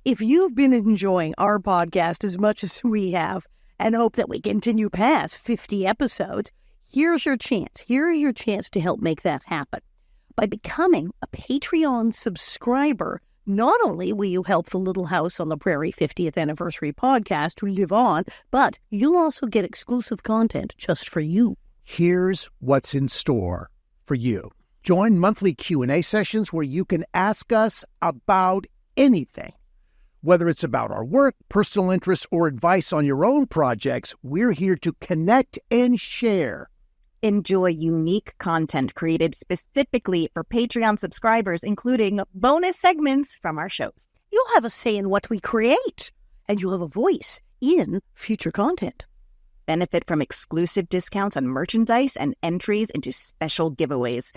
If you've been enjoying our podcast as much as we have and hope that we continue past 50 episodes, here's your chance. Here's your chance to help make that happen. By becoming a Patreon subscriber, not only will you help the Little House on the Prairie 50th Anniversary podcast to live on, but you'll also get exclusive content just for you. Here's what's in store for you. Join monthly Q&A sessions where you can ask us about anything. Whether it's about our work, personal interests, or advice on your own projects, we're here to connect and share. Enjoy unique content created specifically for Patreon subscribers, including bonus segments from our shows. You'll have a say in what we create, and you'll have a voice in future content. Benefit from exclusive discounts on merchandise and entries into special giveaways.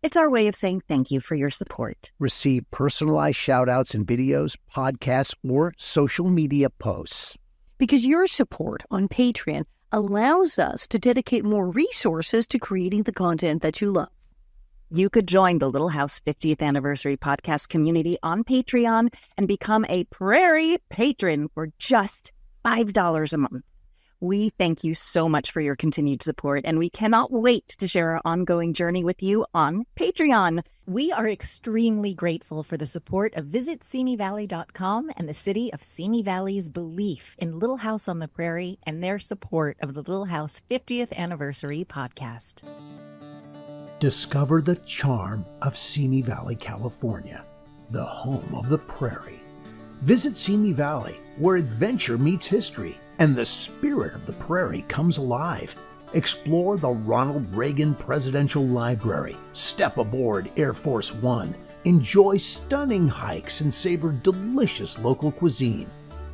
It's our way of saying thank you for your support. Receive personalized shout-outs in videos, podcasts, or social media posts. Because your support on Patreon allows us to dedicate more resources to creating the content that you love. You could join the Little House 50th Anniversary podcast community on Patreon and become a Prairie patron for just $5 a month. We thank you so much for your continued support, and we cannot wait to share our ongoing journey with you on Patreon. We are extremely grateful for the support of VisitSimiValley.com and the city of Simi Valley's belief in Little House on the Prairie and their support of the Little House 50th Anniversary podcast. Discover the charm of Simi Valley, California, the home of the Prairie. Visit Simi Valley, where adventure meets history and the spirit of the Prairie comes alive. Explore the Ronald Reagan Presidential Library, step aboard Air Force One, enjoy stunning hikes, and savor delicious local cuisine.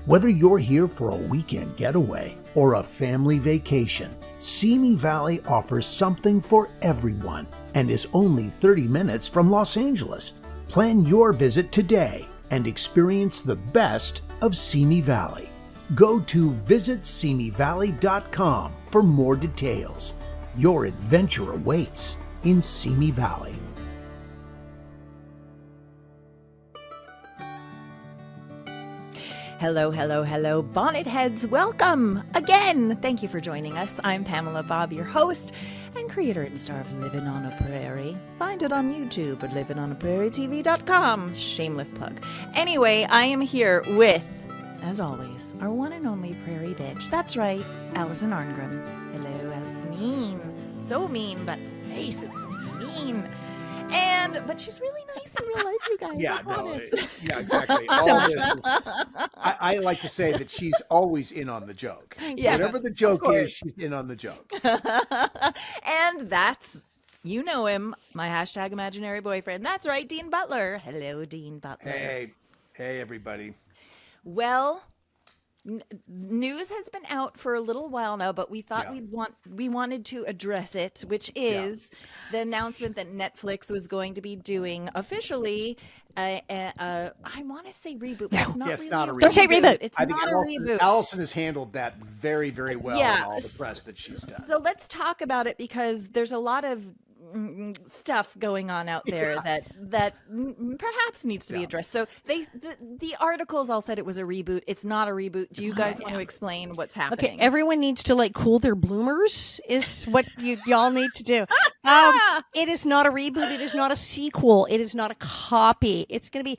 Whether you're here for a weekend getaway or a family vacation, Simi Valley offers something for everyone and is only 30 minutes from Los Angeles. Plan your visit today and experience the best of Simi Valley. Go to VisitSimiValley.com for more details. Your adventure awaits in Simi Valley. Hello, hello, hello, bonnet heads. Welcome again. Thank you for joining us. I'm Pamela Bob, your host and creator and star of Living on a Prairie. Find it on YouTube at livingonaprairietv.com. Shameless plug. Anyway, I am here with, as always, our one and only Prairie bitch. That's right, Alison Arngrim. Hello, mean. So mean, but face is so mean. But she's really nice in real life, you guys. Yeah, yeah, exactly. All this is, I like to say that she's always in on the joke. Yes, whatever the joke is, she's in on the joke. And that's, you know him, my hashtag imaginary boyfriend. That's right, Dean Butler. Hello, Dean Butler. Hey, everybody. Well, news has been out for a little while now, but we thought we wanted to address it, which is the announcement that Netflix was going to be doing officially I want to say reboot, but it's not really not a reboot. Don't say reboot. It's not a reboot. Allison has handled that very, very well in all the press that she's done. So let's talk about it, because there's a lot of stuff going on out there that perhaps needs to be addressed. So the articles all said it was a reboot. It's not a reboot. Do you guys want to explain what's happening? Okay, everyone needs to cool their bloomers is what y'all need to do. It is not a reboot. It is not a sequel. It is not a copy. It's going to be,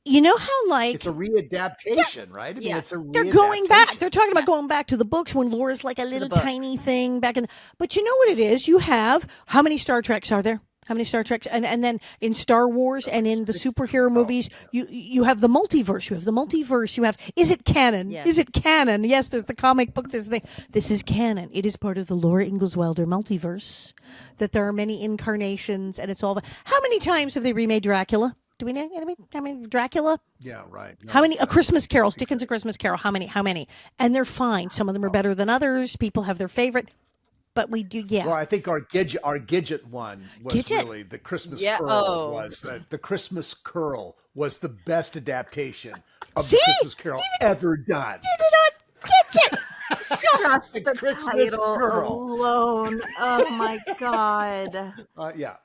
you know how it's a readaptation, right? I mean, it's a they're going back. They're talking about going back to the books when Laura's like a little tiny thing back in. But you know what it is? You have, how many Star Treks are there? How many Star Treks? And then in Star Wars and in the superhero movies, you have the multiverse. You have the multiverse. You have, is it canon? Yes. Is it canon? Yes, there's the comic book. There's the, this is canon. It is part of the Laura Ingalls Wilder multiverse, that there are many incarnations, and it's all. How many times have they remade Dracula? Do we know how many Dracula? Yeah, right. No, how many? A Christmas Carol, Dickens' A Christmas Carol. How many? And they're fine. Some of them are better than others. People have their favorite. But we do, Well, I think our Gidget one was really the Christmas Curl was the Christmas Curl was the best adaptation of the Christmas Carol ever done. You did not get it. Just the title alone. Oh my God. Yeah.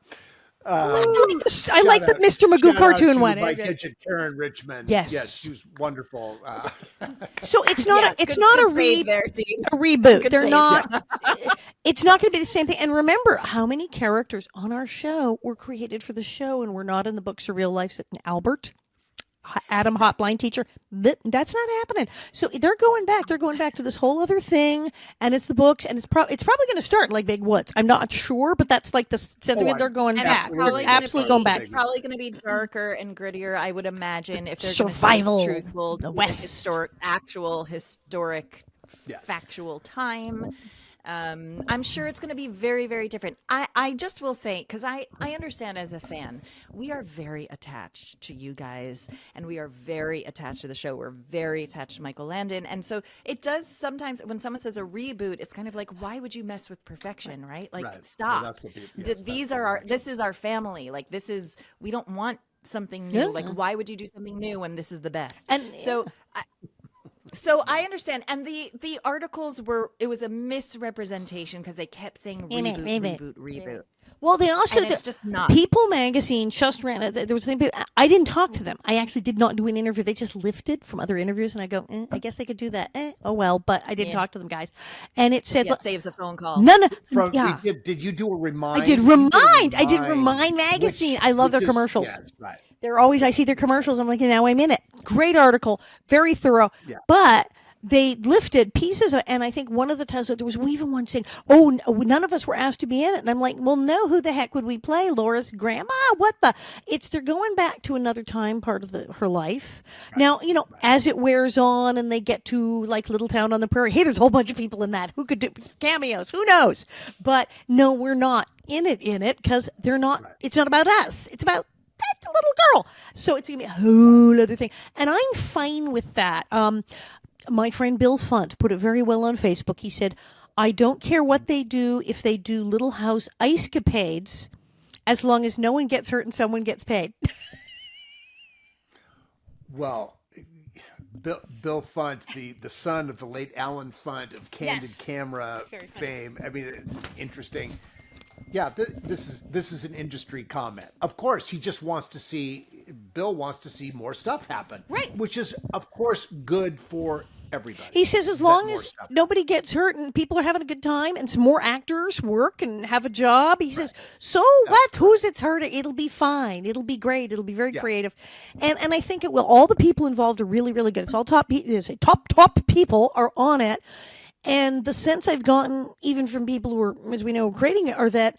I like the Mr. Magoo cartoon one. My kitchen, Karen Richmond. Yes, she was wonderful. So it's not a reboot. Good They're save. not. It's not going to be the same thing. And remember, how many characters on our show were created for the show and were not in the books or real life? Albert, Adam, hotline teacher. That's not happening. So they're going back. They're going back to this whole other thing, and it's the books, and it's probably going to start in like Big Woods. I'm not sure, but that's like the sentiment. They're going back. They're absolutely going back. It's probably going to be darker and grittier, I would imagine, if they're survival, truthful, the West, historic, factual time. I'm sure it's going to be very, very different. I just will say, because I understand as a fan, we are very attached to you guys, and we are very attached to the show. We're very attached to Michael Landon. And so it does sometimes, when someone says a reboot, it's kind of like, why would you mess with perfection, right? Like, stop. Well, this is our family. Like, we don't want something new. Like, why would you do something new when this is the best? And so I understand. And the articles it was a misrepresentation because they kept saying reboot. Well, they also, it's just not. People magazine just ran it. There was a thing, I didn't talk to them. I actually did not do an interview. They just lifted from other interviews, and I go, I guess they could do that. Oh, well, but I didn't talk to them, guys. And it said, it saves a phone call. Did you do a Remind? I did Remind. I did Remind magazine. I love their commercials. Yes, right. They're always, I see their commercials. I'm like, now I'm in it. Great article. Very thorough. Yeah. But they lifted pieces and I think one of the times there was even one saying, none of us were asked to be in it. And I'm like, well, no, who the heck would we play? Laura's grandma? What the? They're going back to another time part of her life. Right. Now, as it wears on and they get to like Little Town on the Prairie, hey, there's a whole bunch of people in that. Who could do cameos? Who knows? But no, we're not in it because they're not, it's not about us. It's about that little girl. So it's going to be a whole other thing. And I'm fine with that. My friend Bill Funt put it very well on Facebook. He said, I don't care what they do if they do Little House ice-capades, as long as no one gets hurt and someone gets paid. Well, Bill Funt, the son of the late Alan Funt of Candid Camera fame. I mean, it's interesting. Yeah, this is an industry comment. Of course, Bill wants to see more stuff happen. Right. Which is, of course, good for everybody. He says as long as nobody gets hurt and people are having a good time and some more actors work and have a job, he says, so what? Who's it's hurting? It'll be fine. It'll be great. It'll be very creative. And I think it will. All the people involved are really, really good. It's all top people are on it. And the sense I've gotten, even from people who are, as we know, creating it, are that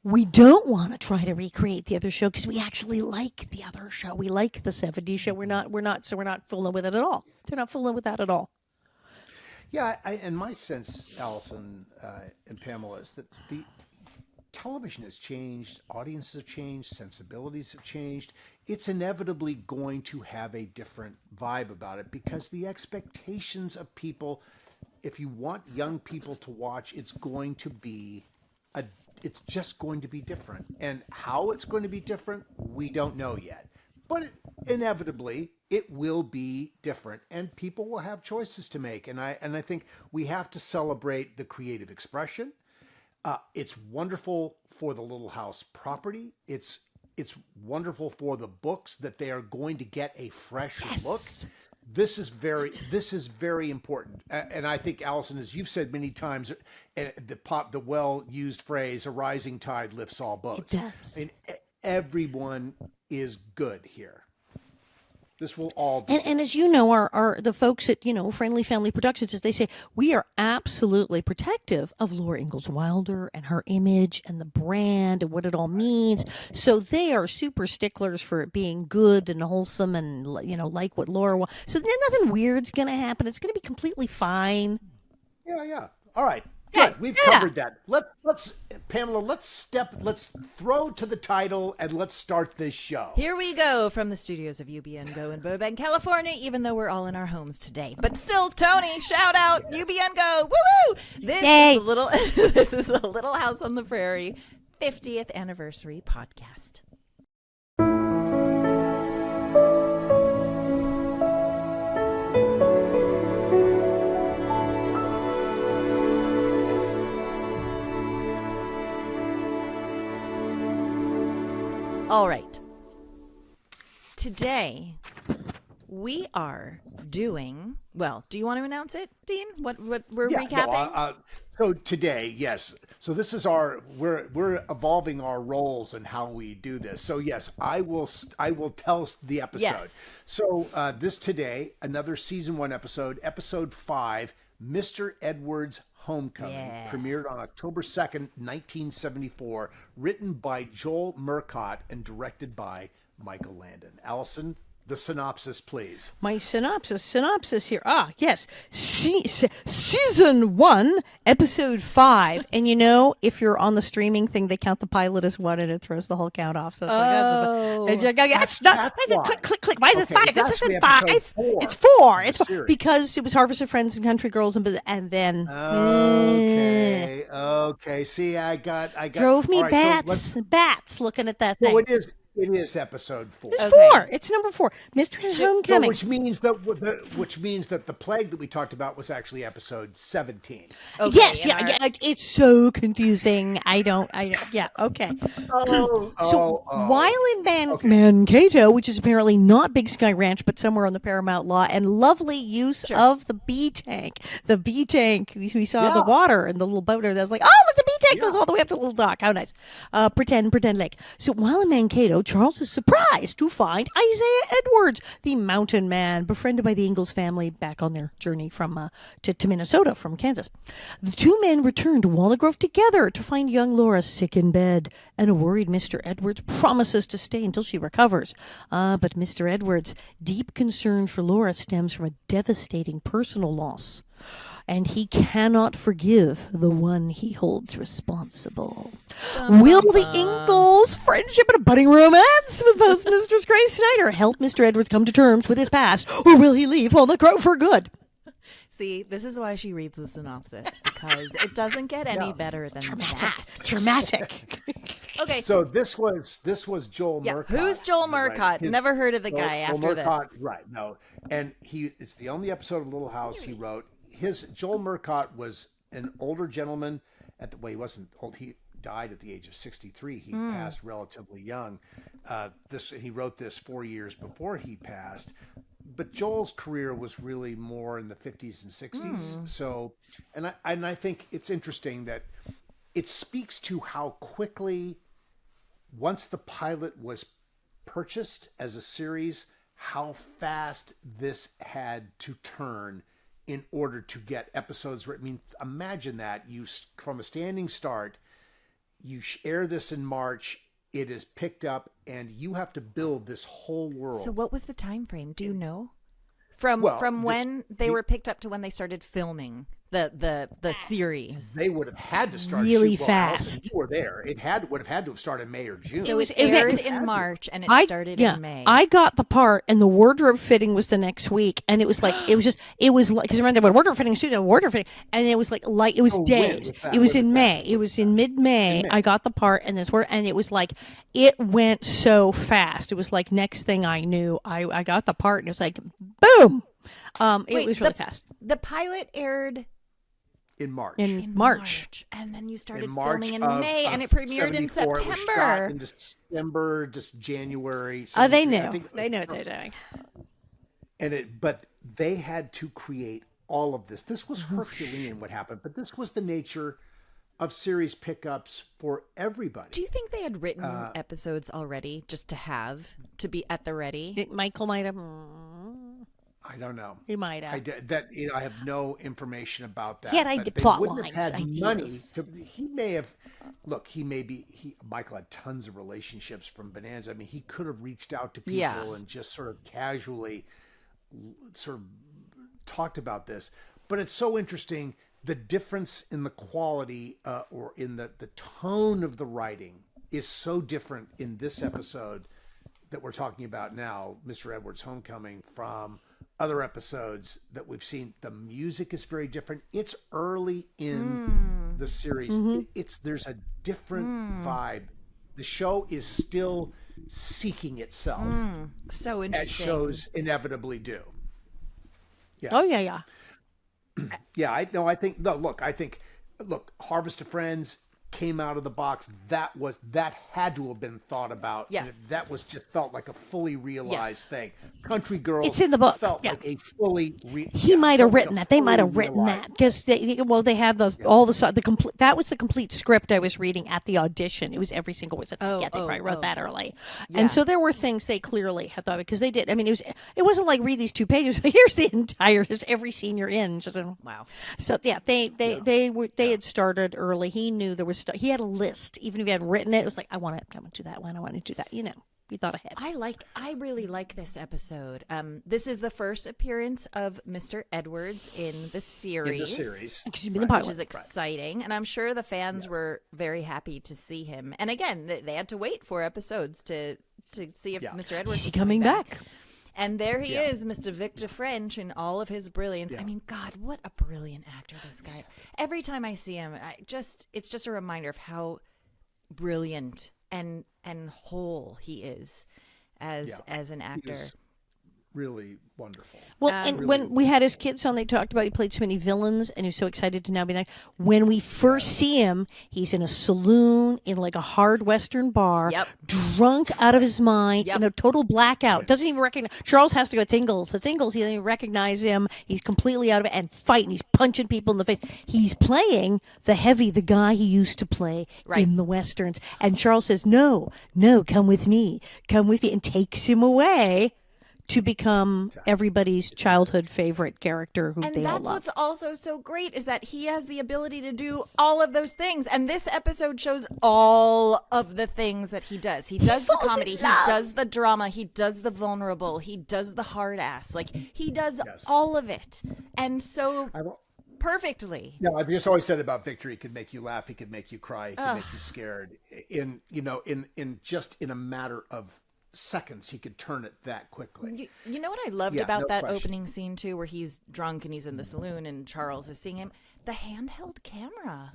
we don't want to try to recreate the other show because we actually like the other show. We like the 70s show. We're not fooling with it at all. They're not fooling with that at all. Yeah, and my sense, Alison and Pamela, is that the television has changed, audiences have changed, sensibilities have changed. It's inevitably going to have a different vibe about it because the expectations of people, if you want young people to watch, it's just going to be different. And how it's going to be different, we don't know yet. But inevitably, it will be different, and people will have choices to make. And I think we have to celebrate the creative expression. It's wonderful for the Little House property. It's wonderful for the books that they are going to get a fresh look. This is very important, and I think, Alison, as you've said many times, the well-used phrase, "A rising tide lifts all boats." It does. And everyone is good here. This will all be. And as you know, our the folks at Friendly Family Productions, as they say, we are absolutely protective of Laura Ingalls Wilder and her image and the brand and what it all means. So they are super sticklers for it being good and wholesome and like what Laura wants. So then nothing weird's going to happen. It's going to be completely fine. Yeah. All right. Good. We've covered that. Let's Pamela, let's throw to the title and let's start this show. Here we go from the studios of UBN Go in Burbank, California, even though we're all in our homes today. But still, Tony, shout out, UBN Go. Woo-woo! This is the Little House on the Prairie 50th anniversary podcast. All right. Today, we are doing, well, do you want to announce it, Dean? What we're recapping? No, so today, yes. So this is we're evolving our roles and how we do this. So yes, I will tell us the episode. Yes. So this today, another season 1 episode, episode 5, Mr. Edwards' Homecoming, premiered on October 2nd, 1974, written by Joel Murcott and directed by Michael Landon. Alison, the synopsis, please. My synopsis here. Yes. Season 1, episode 5. And if you're on the streaming thing, they count the pilot as 1 and it throws the whole count off. So it's that's not click. Why is it 5? This isn't 5. It's 4. It's 4. Because it was Harvest of Friends and Country Girls and then Okay. See, I got drove me right, bats looking at that thing. No, it is episode 4. It's 4. It's number 4. Mr. Homecoming. Which means that the plague that we talked about was actually episode 17. Okay, yes, it's so confusing. Yeah, okay. While in Mankato, which is apparently not Big Sky Ranch, but somewhere on the Paramount Law, and lovely use of the bee tank. The bee tank, we saw the water and the little boat there. That was like, oh, look, the bee tank goes all the way up to the little dock. How nice. Pretend lake. So while in Mankato, Charles is surprised to find Isaiah Edwards, the mountain man, befriended by the Ingalls family back on their journey from to Minnesota from Kansas. The two men return to Walnut Grove together to find young Laura sick in bed, and a worried Mr. Edwards promises to stay until she recovers. But Mr. Edwards' deep concern for Laura stems from a devastating personal loss, and he cannot forgive the one he holds responsible. Will the Ingalls' friendship and a budding romance with postmistress Grace Snyder help Mr. Edwards come to terms with his past, or will he leave Walnut Grove for good? See, this is why she reads the synopsis, because it doesn't get any better than that. Dramatic. Okay. So this was Joel Murcott. Who's Joel Murcott? Right? Never heard of the guy after Murcott, this. Right, no. And it's the only episode of Little House he wrote. Joel Murcott was an older gentleman he wasn't old. He died at the age of 63. He passed relatively young. He wrote this 4 years before he passed. But Joel's career was really more in the 50s and 60s. So, and I think it's interesting that it speaks to how quickly, once the pilot was purchased as a series, how fast this had to turn in order to get episodes. I mean, imagine that from a standing start, you air this in March, it is picked up, and you have to build this whole world. So what was the time frame? Do you know? From when they were picked up to when they started filming the series? They would have had to start really fast. You were there. It would have had to have started in May or June. So it aired in March and it started in May. I got the part, and the wardrobe fitting was the next week, and it was like because remember they were wardrobe fitting and it was like it was days. It was in May. It was in mid-May. I got the part, and it was like it went so fast. It was like next thing I knew, I got the part, and it was like boom. It was really fast. The pilot aired in March. In March. And then you started filming in May, and it premiered in September. It was shot in December, just January. They knew. They knew what they're doing. But they had to create all of this. This was Herculean what happened, but this was the nature of series pickups for everybody. Do you think they had written episodes already just to be at the ready? Michael might have. I don't know. He might have. I have no information about that. He had plot lines, have had ideas. Money he may have. Look, Michael had tons of relationships from Bonanza. I mean, he could have reached out to people and just sort of casually, sort of talked about this. But it's so interesting, the difference in the quality or in the tone of the writing is so different in this episode that we're talking about now, Mr. Edwards' Homecoming, from other episodes that we've seen. The music is very different. It's early in the series. There's a different vibe. The show is still seeking itself. So interesting. As shows inevitably do. Yeah. Oh yeah. Yeah, I think Harvest of Friends, came out of the box, that had to have been thought about. Yes. And that was just felt like a fully realized thing. Country Girls, It's in the book. felt like a fully he might have written like that. They might have written that because they had the complete. That was the complete script I was reading at the audition. It was every single word. They probably wrote that early, and so there were things they clearly had thought because they did. I mean, it wasn't like read these 2 pages. Here's the entire every scene you're in. Just, wow. So they had started early. He knew there was. He had a list. Even if he had written it, it was like I want to do that one. I want to do that. You know. He thought ahead. I really like this episode. This is the first appearance of Mr. Edwards in the series. Which is exciting. And I'm sure the fans were very happy to see him. And again, they had to wait 4 episodes to see if Mr. Edwards is coming back. And there he is, Mr. Victor French, in all of his brilliance. I mean, God, what a brilliant actor this guy. Every time I see him, it's just a reminder of how brilliant and whole he is as an actor. Really wonderful. Well, and really when we had his kids on, they talked about he played so many villains, and he was so excited to now be like. When we first see him, he's in a saloon in like a hard Western bar, drunk out of his mind, in a total blackout. Doesn't even recognize. Charles has to go, it's Ingalls. He doesn't even recognize him. He's completely out of it and fighting. He's punching people in the face. He's playing the guy he used to play in the Westerns. And Charles says, no, come with me, and takes him away. To become everybody's childhood favorite character who they all love. And that's what's also so great is that he has the ability to do all of those things. And this episode shows all of the things that he does. He does the comedy. He does the drama. He does the vulnerable. He does the hard ass. Like, he does all of it. And so perfectly. Yeah, I've just always said about Victor, he could make you laugh. He could make you cry. He could make you scared. In a matter of seconds, he could turn it that quickly. You know what I loved about that opening scene too, where he's drunk and he's in the saloon and Charles is seeing him? The handheld camera.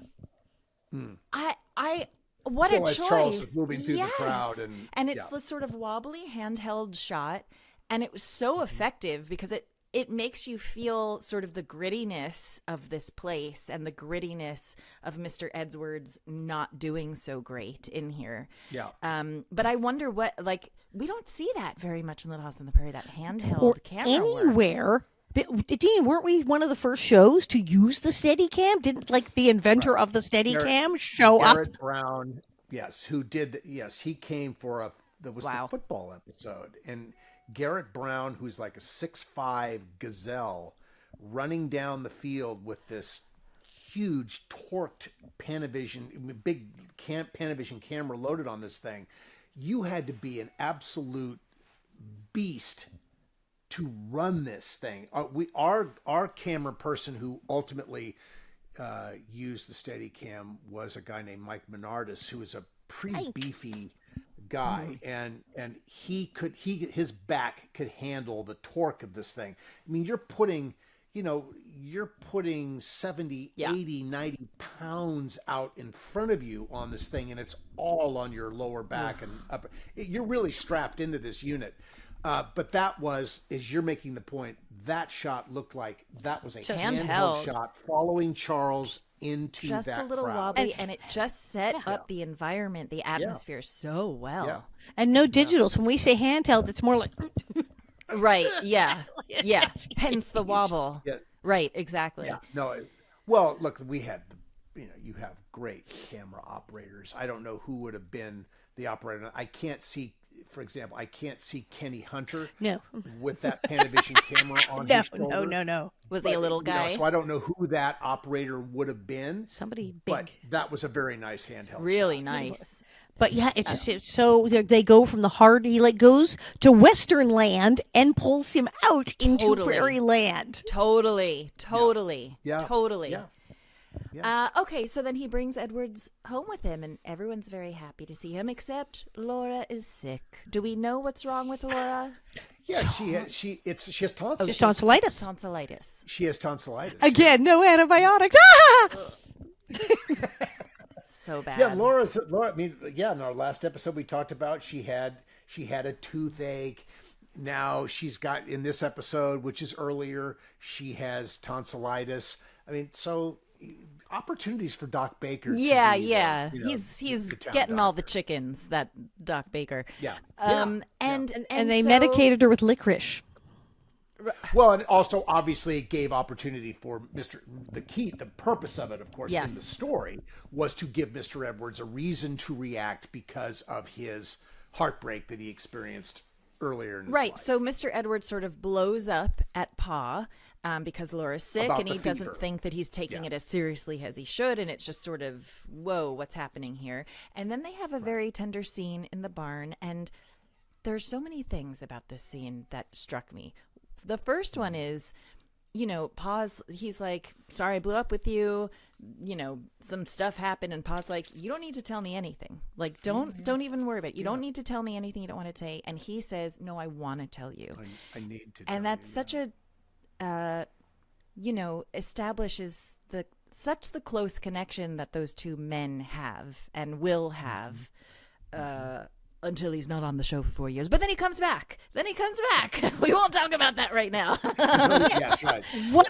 What a choice! Charles is moving through the crowd, and it's the sort of wobbly handheld shot, and it was so effective because it makes you feel sort of the grittiness of this place and the grittiness of Mr. Edwards not doing so great in here. Yeah. But I wonder we don't see that very much in Little House on the Prairie, that handheld or camera anywhere. Dean, weren't we one of the first shows to use the Steadicam? Didn't the inventor of the Steadicam show up? Garrett Brown, he came for the football episode, and Garrett Brown, who's like a 6'5" gazelle, running down the field with this huge torqued big Panavision camera loaded on this thing. You had to be an absolute beast to run this thing. Our camera person who ultimately used the Steadicam was a guy named Mike Menardis, who is a pretty beefy guy, and his back could handle the torque of this thing. I mean, you're putting 70, 80, 90 pounds out in front of you on this thing, and it's all on your lower back and upper. You're really strapped into this unit. But that was, as you're making the point, that shot looked like that was a handheld shot following Charles into just that a little crowd. wobbly, and it just set up the environment, the atmosphere so well. Yeah. And no digitals. When we say handheld, it's more like right. Yeah. Yeah. Hence the wobble. Yeah. Right. Exactly. Yeah. No. Well, look, we had you have great camera operators. I don't know who would have been the operator. I can't see. For example, I can't see Kenny Hunter with that Panavision camera on his shoulder. No. Was he a little guy? So I don't know who that operator would have been. Somebody big. But that was a very nice handheld really shot. Nice. But yeah, it's so they go from the hard. He goes to Western land and pulls him out into Prairie land. Totally. Yeah. Totally. Yeah. Yeah. Okay, so then he brings Edwards home with him, and everyone's very happy to see him, except Laura is sick. Do we know what's wrong with Laura? Yeah, she has tonsillitis. Tonsillitis. She has tonsillitis. Again, no antibiotics. So bad. Yeah, Laura. I mean, in our last episode we talked about she had a toothache. Now she's got, in this episode, which is earlier, she has tonsillitis. I mean, so opportunities for Doc Baker. Yeah, to be yeah. the, He's the town getting all the doctor. chickens, that Doc Baker. Yeah. And they so- medicated her with licorice. Well, and also obviously it gave opportunity for the purpose of it, of course, in the story was to give Mr. Edwards a reason to react because of his heartbreak that he experienced earlier in his life. So Mr. Edwards sort of blows up at Pa because Laura's sick, About and the he doesn't fever. think that he's taking it as seriously as he should, and it's just sort of, whoa, what's happening here? And then they have a very tender scene in the barn, and there's so many things about this scene that struck me. The first one is, Pa's, he's like, sorry, I blew up with you. Some stuff happened, and Pa's like, you don't need to tell me anything. Like, don't even worry about it. You don't need to tell me anything you don't want to say. And he says, no, I want to tell you. I need to. And that's such a, establishes such the close connection that those two men have and will have, until he's not on the show for 4 years. But then he comes back. We won't talk about that right now. Yes, right.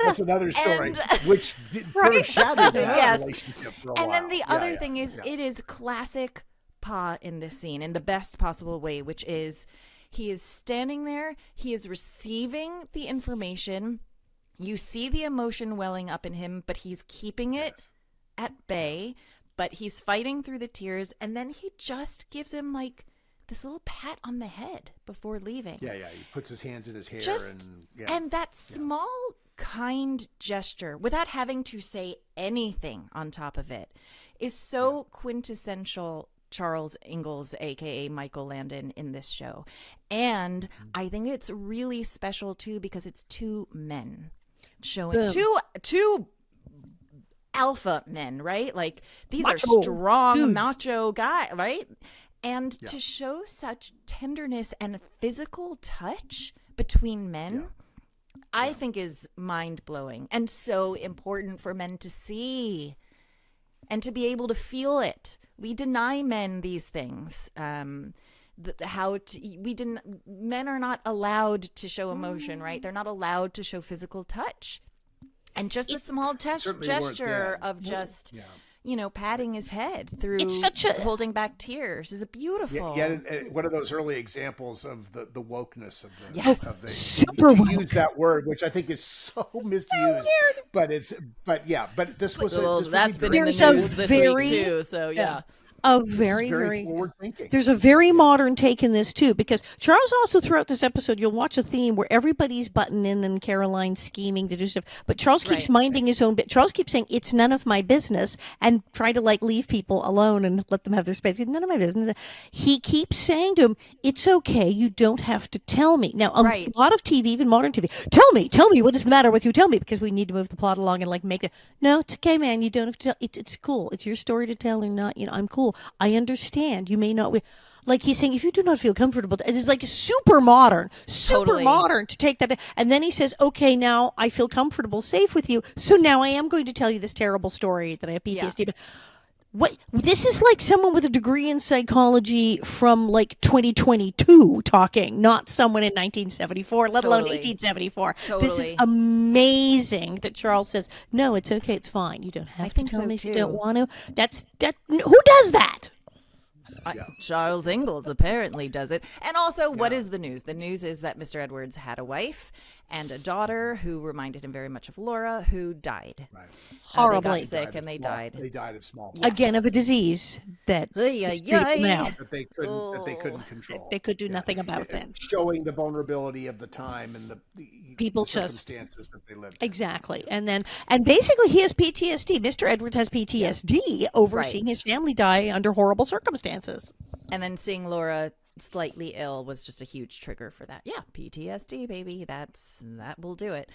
That's another story, which foreshadowed that relationship for a while. And then the other thing is, it is classic Pa in this scene in the best possible way, which is he is standing there, he is receiving the information, you see the emotion welling up in him, but he's keeping it at bay, but he's fighting through the tears, and then he just gives him like this little pat on the head before leaving. Yeah. He puts his hands in his hair. And that small, kind gesture, without having to say anything on top of it, is so quintessential Charles Ingalls, a.k.a. Michael Landon, in this show. And I think it's really special, too, because it's two men showing two alpha men, right? Like, these are strong, dudes. macho guys, right? And to show such tenderness and physical touch between men, I think is mind-blowing and so important for men to see and to be able to feel it. We deny men these things. Men are not allowed to show emotion, right? They're not allowed to show physical touch. And just a small gesture of just... patting his head through holding back tears is beautiful. Yeah, one of those early examples of the wokeness of the super woke. Use that word, which I think is so misused. But this was that's been in There's the a news this very- week too. So very forward thinking. There's a very modern take in this too, because Charles also throughout this episode, you'll watch a theme where everybody's butting in and Caroline's scheming to do stuff, but Charles keeps minding his own bit. Charles keeps saying it's none of my business and try to leave people alone and let them have their space. It's none of my business. He keeps saying to him, "It's okay. You don't have to tell me." Now, a lot of TV, even modern TV, tell me. What is the matter with you? Tell me, because we need to move the plot along and make it. No, it's okay, man. You don't have to tell. It's cool. It's your story to tell, and not. I'm cool. I understand. You may not. He's saying, if you do not feel comfortable, it's super modern to take that. And then he says, okay, now I feel comfortable, safe with you. So now I am going to tell you this terrible story that I have PTSD. But this is like someone with a degree in psychology from 2022 talking, not someone in 1974, let alone 1874. This is amazing that Charles says, no, it's okay, it's fine. You don't have to tell me if you don't want to. Who does that? Charles Ingalls apparently does it. And also, what is the news? The news is that Mr. Edwards had a wife and a daughter who reminded him very much of Laura, who died. Right. Horribly. They got sick and they died. They died of smallpox. Again, of a disease that That they couldn't control. They could do nothing about that. Showing the vulnerability of the time and the circumstances that they lived in. Exactly. And basically he has PTSD. Mr. Edwards has PTSD over seeing his family die under horrible circumstances. And then seeing Laura slightly ill was just a huge trigger for that. Yeah, PTSD, baby. That will do it.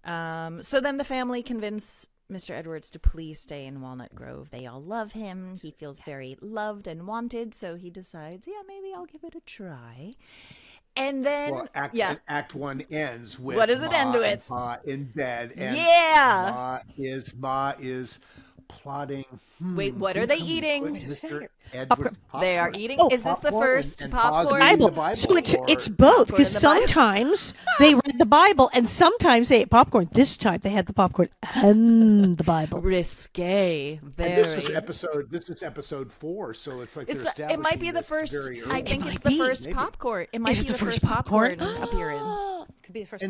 So then the family convince Mr. Edwards to please stay in Walnut Grove. They all love him. He feels very loved and wanted, so he decides, maybe I'll give it a try. And then, Act 1 ends with what does it end with? Ma in bed, and Ma Ma is plotting. Wait, what are they eating? Mr. Edwards Popcorn. They are popcorn. eating. Oh, Is this the popcorn first and popcorn? reading the Bible. So it's or- both, Popcorn because and the Bible. sometimes they read the Bible and sometimes they ate popcorn. This time they had the popcorn and the Bible. Risque. And Very. this is episode 4, so it's like they're It might be the establishing first. this very I early. think It it's might the be. first Maybe. popcorn. It might Is be it the first popcorn appearance. Could be the first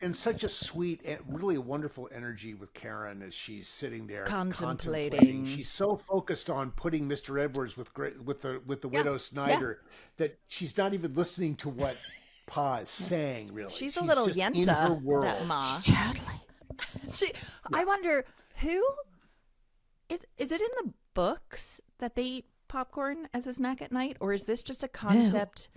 And such a sweet and really wonderful energy with Karen as she's sitting there Contemplating. She's so focused on putting Mr. Edwards with the widow Snyder that she's not even listening to what Pa is saying. Really, She's a little just in her yenta, world. that Ma. Totally. I wonder who is it in the books that they eat popcorn as a snack at night, or is this just a concept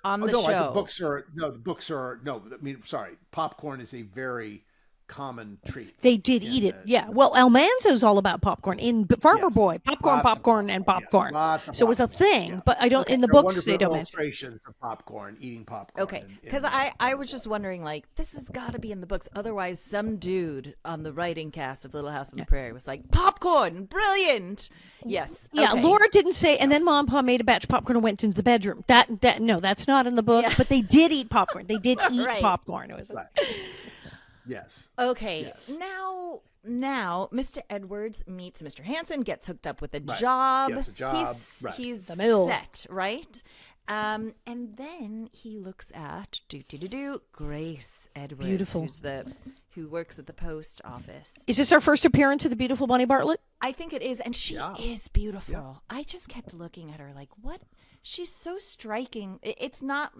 on the show? The books are no. I mean, sorry, popcorn is a very common treat. They did eat it. Yeah. Well, Almanzo's all about popcorn. In Farmer Yes. Boy, popcorn, Lots of popcorn, and popcorn. Lots of So it was a popcorn, thing, yeah. but I don't. In the They're books, they wonderful don't mention. illustrations of popcorn, eating popcorn. Okay, because I was just wondering, like, this has got to be in the books. Otherwise, some dude on the writing cast of Little House on the Prairie was like, popcorn, brilliant. Yes. Yeah, okay. Laura didn't say, and then Mom and Pa made a batch of popcorn and went into the bedroom. No, that's not in the books. Yeah. But they did eat popcorn. They did eat Right. popcorn. It was Right. Yes. Okay, Yes. now Mr. Edwards meets Mr. Hanson, gets hooked up with a Right. job. Gets a job, right. He's The mill. set, right? And then he looks at Grace Edwards, Beautiful. who works at the post office. Is this our first appearance of the beautiful Bonnie Bartlett? I think it is, and she Yeah. is beautiful. I just kept looking at her like, what? She's so striking. It's not.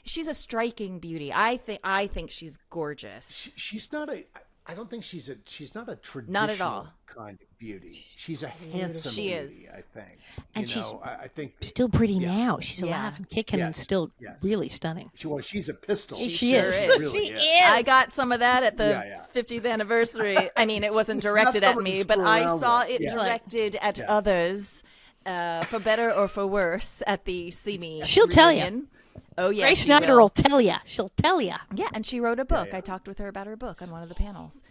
She's a striking beauty. I think she's gorgeous. She's not a. I don't think she's not a traditional Not at all. kind of beauty. She's a handsome She beauty, is. I think. And she's I think Still pretty Yeah. now. She's Yeah. alive and kicking and Yes. still Yes. really stunning. she's a pistol. She sure is. is. Really She is. I got some of that at the Yeah. 50th anniversary. I mean, it wasn't It's not directed at someone to me, but screw I around saw with. it Yeah. directed at Yeah. others, for better or for worse, at the See Me She'll tell ya. reunion. Oh, yeah. Grace she Snyder will. will tell ya. She'll tell ya. Yeah, and she wrote a book. yeah. I talked with her about her book on one of the panels.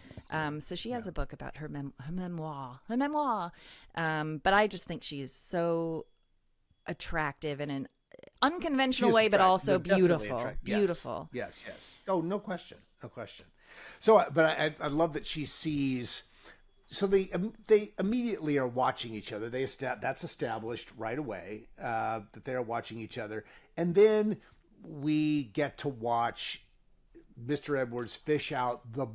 So she has a book about her memoir. But I just think she's so attractive in an unconventional She's way, but attractive. also They're definitely beautiful. attractive. Yes. Beautiful. Yes. Oh, no question. So, but I love that she sees. So they immediately are watching each other. That's established right away that they are watching each other, and then we get to watch Mr. Edwards fish out the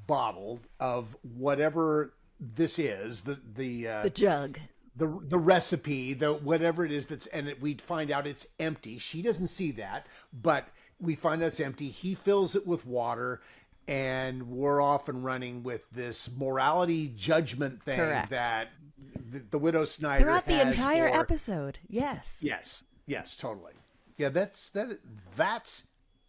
bottle of whatever this is, The jug. the recipe, the whatever it is we find out it's empty. She doesn't see that, but we find out it's empty. He fills it with water, and we're off and running with this morality judgment thing. Correct. That the widow Snyder Throughout the has entire for- episode. Yes. Yes, totally. Yeah, that's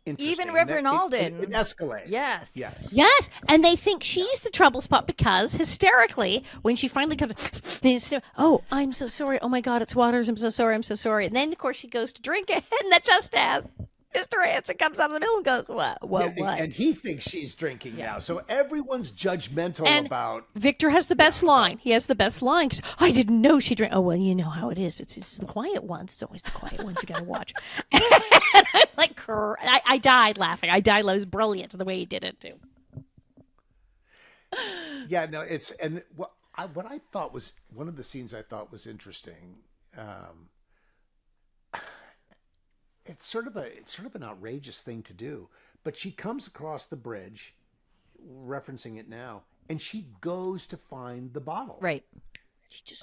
interesting. Even Reverend Alden. It escalates. Yes. Yes, and they think she's the trouble spot because hysterically, when she finally comes, they say, "Oh, I'm so sorry. Oh my God, it's waters. I'm so sorry. I'm so sorry." And then, of course, she goes to drink it, and that just as Mr. Hanson comes out of the middle and goes, "What? What? Yeah, What?" and he thinks she's drinking now. So everyone's judgmental And about. Victor has the best line. He has the best line. 'Cause, I didn't know she drank. Oh, well, you know how it is. It's the quiet ones. It's always the quiet ones you got to watch. And I'm like, I died laughing. I died. It was brilliant the way he did it, too. Yeah, no, what I thought was one of the scenes I thought was interesting. It's sort of an outrageous thing to do, but she comes across the bridge, referencing it now, and she goes to find the bottle. Right.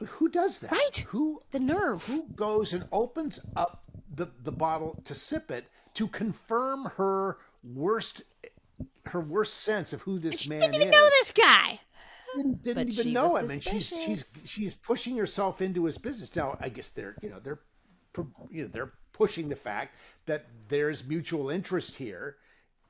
Who does that? Right. The nerve. Who goes and opens up the bottle to sip it to confirm her worst sense of who this man Didn't even is? know this guy. Didn't But even she know was him, and suspicious. she's pushing herself into his business. Now, I guess they're pushing the fact that there's mutual interest here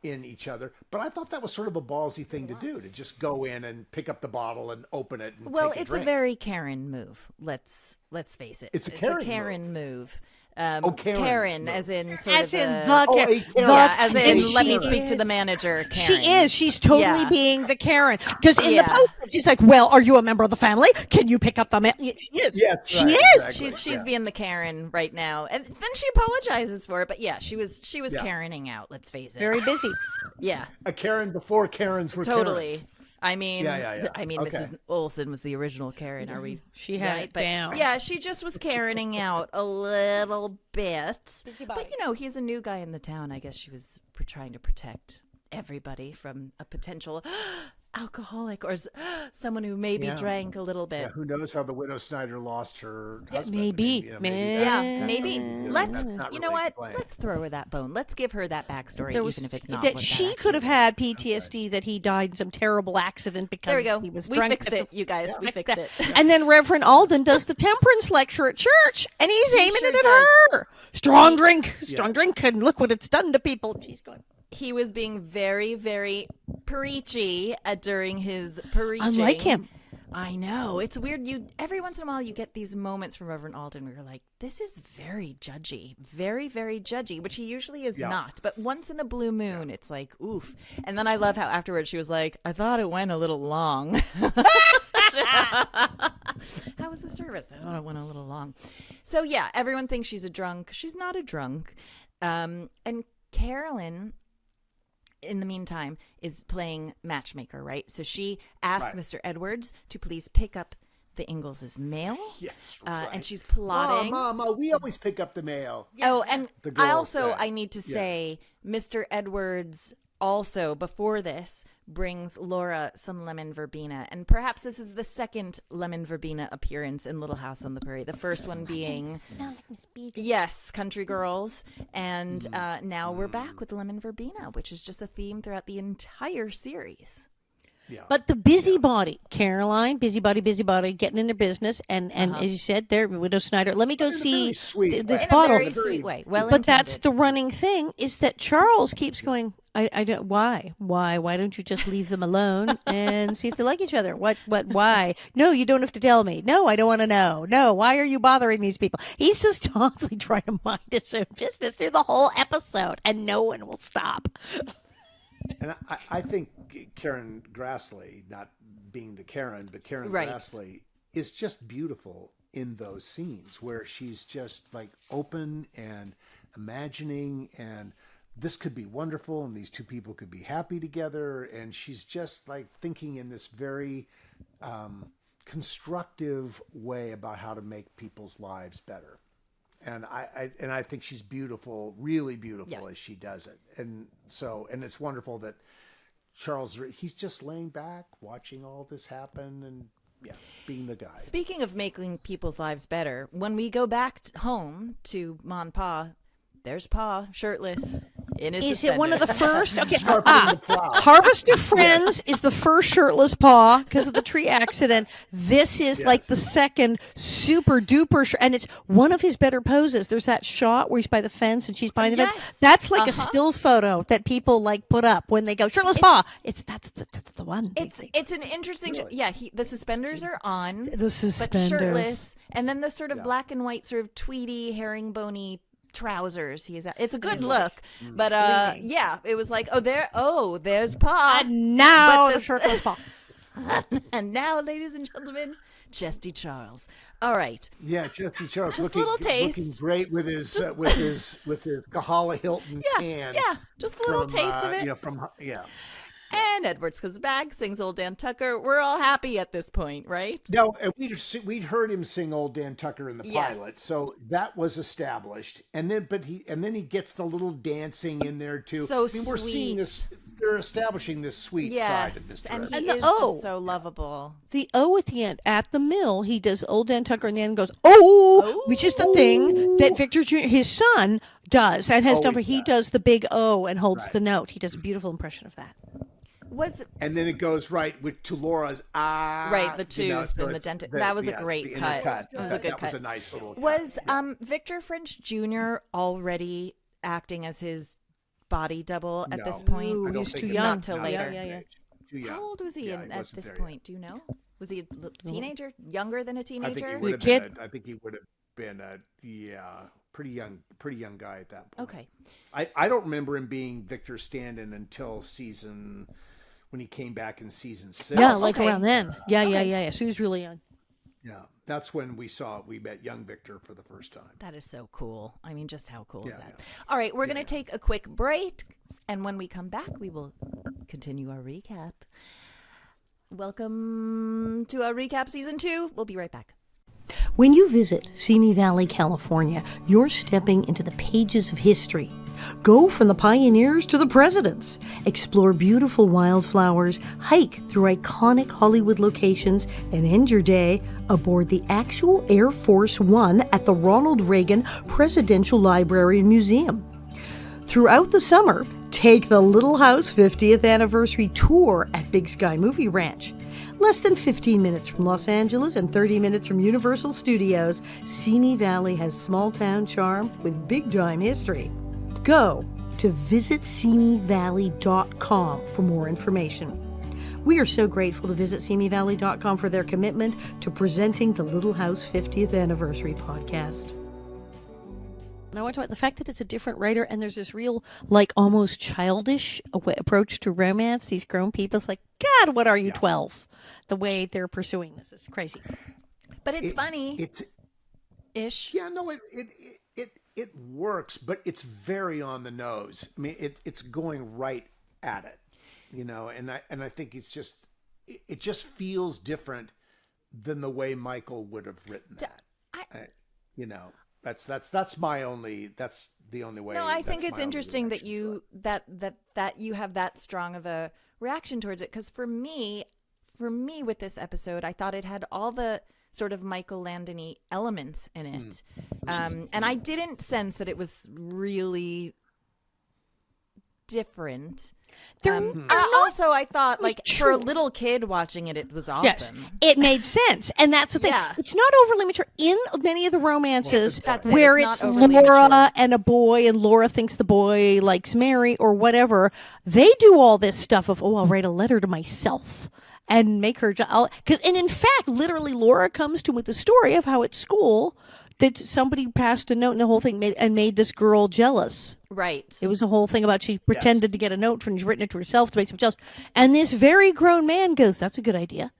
in each other. But I thought that was sort of a ballsy thing to do, to just go in and pick up the bottle and open it. And Well, take it's drink. a very Karen move. Let's face it. It's a Karen Karen move. Karen, as in sort as of in the as in let me speak to the manager. Karen. She is. She's totally being the Karen. Because in the post, she's like, "Well, are you a member of the family? Can you pick up the mail?" She is. Yes, she right, is. exactly. She's being the Karen right now, and then she apologizes for it. But yeah, she was Karening out. Let's face it. Very busy. Yeah. A Karen before Karens were Totally. Karens. I mean, Okay. Mrs. Olsen was the original Karen. Are we? She had right? it But down. yeah, she just was Karening out a little bit. But he's a new guy in the town. I guess she was trying to protect everybody from a potential alcoholic or someone who maybe drank a little bit. Yeah, who knows how the widow Snyder lost her husband? Maybe. Maybe. Let's. That's You not know really what? explained. Let's throw her that bone. Let's give her that backstory, even if it's not. that what she that could have actually had PTSD, that he died in some terrible accident because There we go. he was We drunk. fixed it, you guys. We fixed it. And then Reverend Alden does the temperance lecture at church, and he's aiming sure it at does. her. Strong drink, and look what it's done to people. And she's going. He was being very, very preachy during his preaching. Unlike him. I know. It's weird. Every once in a while you get these moments from Reverend Alden where you're like, this is very judgy. Very, very judgy, which he usually is not. But once in a blue moon, it's like, oof. And then I love how afterwards she was like, I thought it went a little long. How was the service? I thought it went a little long. So yeah, everyone thinks she's a drunk. She's not a drunk. And Carolyn, in the meantime, is playing matchmaker, right? So she asks Mr. Edwards to please pick up the Ingalls' mail. Yes, and she's plotting. Mama, we always pick up the mail. Oh, and The girls, I need to say, Mr. Edwards also, before this, brings Laura some lemon verbena. And perhaps this is the second lemon verbena appearance in Little House on the Prairie. The first one being, yes, Country Girls. And now we're back with lemon verbena, which is just a theme throughout the entire series. Yeah. But the busybody, Caroline, busybody, getting in their business, and as you said, there, Widow Snyder. Let me go see this In bottle. a very sweet way. Well But that's intended. the running thing, is that Charles keeps going, I don't, why don't you just leave them alone and see if they like each other? Why? No, you don't have to tell me. No, I don't want to know. No, why are you bothering these people? He's just constantly trying to mind his own business through the whole episode, and no one will stop. And I think Karen Grassley, not being the Karen, but Karen Grassley is just beautiful in those scenes where she's just like open and imagining, and this could be wonderful, and these two people could be happy together, and she's just like thinking in this very constructive way about how to make people's lives better. And I think she's beautiful, really beautiful as she does it. And it's wonderful that Charles, he's just laying back, watching all this happen, and being the guy. Speaking of making people's lives better, when we go back home to Mon Pa, there's Pa shirtless in his Is it one of the first? Okay. Sharpening the plow. Harvest of Friends is the first shirtless paw because of the tree accident. This is like the second super duper, and it's one of his better poses. There's that shot where he's by the fence and she's behind the fence. That's like a still photo that people like put up when they go shirtless paw. That's the one. It's an interesting. The suspenders are on. The suspenders, but shirtless, and then the sort of black and white, sort of tweedy, herringbony trousers. It's a good look, but it was like, there's Pa, and now the shirtless paw. And now, ladies and gentlemen, Chesty Charles. All right. Yeah, Chesty Charles Just a little taste. looking great with his Kahala Hilton can. Yeah, just a little taste of it. And Edwards comes back, sings Old Dan Tucker. We're all happy at this point, right? No, and we'd heard him sing Old Dan Tucker in the pilot, so that was established. And then he gets the little dancing in there too. So we're seeing this. They're establishing this sweet side of this. And he direction. is just so lovable. The O at the end, at the mill, he does Old Dan Tucker, and the end goes, which is the thing that Victor Jr., his son, does. And has done for, he does the big O and holds the note. He does a beautiful impression of that. And then it goes to Laura's the tooth and the dentist. That was a great cut. That was a good cut. That was a nice little cut. Was Victor French Jr. already acting as his body double at this point? Ooh, he was too young. Not till later. Yeah. Too young. How old was he at this point? Do you know? Was he a teenager? Younger than a teenager? I think he would have been pretty young guy at that point. Okay. I don't remember him being Victor Stand-in until when he came back in season 6. Yeah, like Okay. around then. Yeah. So he was really young. Yeah, that's when we met young Victor for the first time. That is so cool. I mean, just how cool is that? Yeah. All right, we're going to take a quick break. And when we come back, we will continue our recap. Welcome to our recap season 2. We'll be right back. When you visit Simi Valley, California, you're stepping into the pages of history. Go from the pioneers to the presidents. Explore beautiful wildflowers, hike through iconic Hollywood locations, and end your day aboard the actual Air Force One at the Ronald Reagan Presidential Library and Museum. Throughout the summer, take the Little House 50th Anniversary Tour at Big Sky Movie Ranch. Less than 15 minutes from Los Angeles and 30 minutes from Universal Studios, Simi Valley has small-town charm with big-time history. Go to visitsimivalley.com for more information. We are so grateful to visitsimivalley.com for their commitment to presenting the Little House 50th Anniversary podcast. And I want to talk about the fact that it's a different writer and there's this real, like, almost childish approach to romance. These grown people's like, God, what are you, 12? The way they're pursuing this is crazy. But it's funny. It's ish. Yeah, no, it works, but it's very on the nose. I mean, it's going right at it, and I think it just feels different than the way Michael would have written that. That's the only way. No, I think it's interesting that you that you have that strong of a reaction towards it, because for me with this episode, I thought it had all the sort of Michael Landon-y elements in it, and I didn't sense that it was really different. Also, I thought, like, for a little kid watching it, it was awesome. Yes, it made sense. And that's the thing. Yeah. It's not overly mature. In many of the romances That's where It's it's not overly Laura mature. and a boy and Laura thinks the boy likes Mary or whatever, they do all this stuff of, I'll write a letter to myself and make her... And in fact, literally, Laura comes to him with the story of how at school that somebody passed a note and the whole thing made this girl jealous. Right. It was a whole thing about she pretended to get a note and she's written it to herself to make someone jealous. And this very grown man goes, that's a good idea.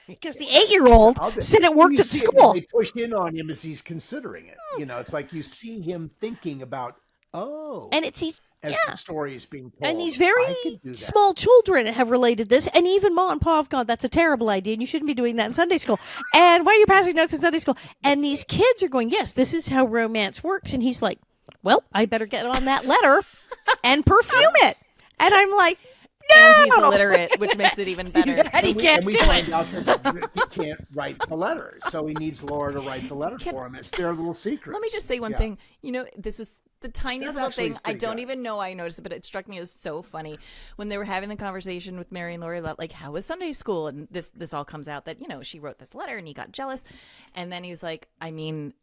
Because the 8-year-old said it worked at school. They push in on him as he's considering it. It's like you see him thinking about, and it's as the story is being told. And these very small children have related this, and even Ma and Pa have gone, that's a terrible idea, and you shouldn't be doing that in Sunday school. And why are you passing notes in Sunday school? And these kids are going, yes, this is how romance works. And he's like, well, I better get on that letter and perfume it. And I'm like, no! And he's illiterate, which makes it even better. And we find out that he can't write the letter, so he needs Laura to write the letter for him. It's their little secret. Let me just say one thing. This was the tiniest little thing. I don't good. even know I noticed it, but it struck me as so funny when they were having the conversation with Mary and Lori about, like, how was Sunday school? And this all comes out that, she wrote this letter and he got jealous. And then he was like, I mean,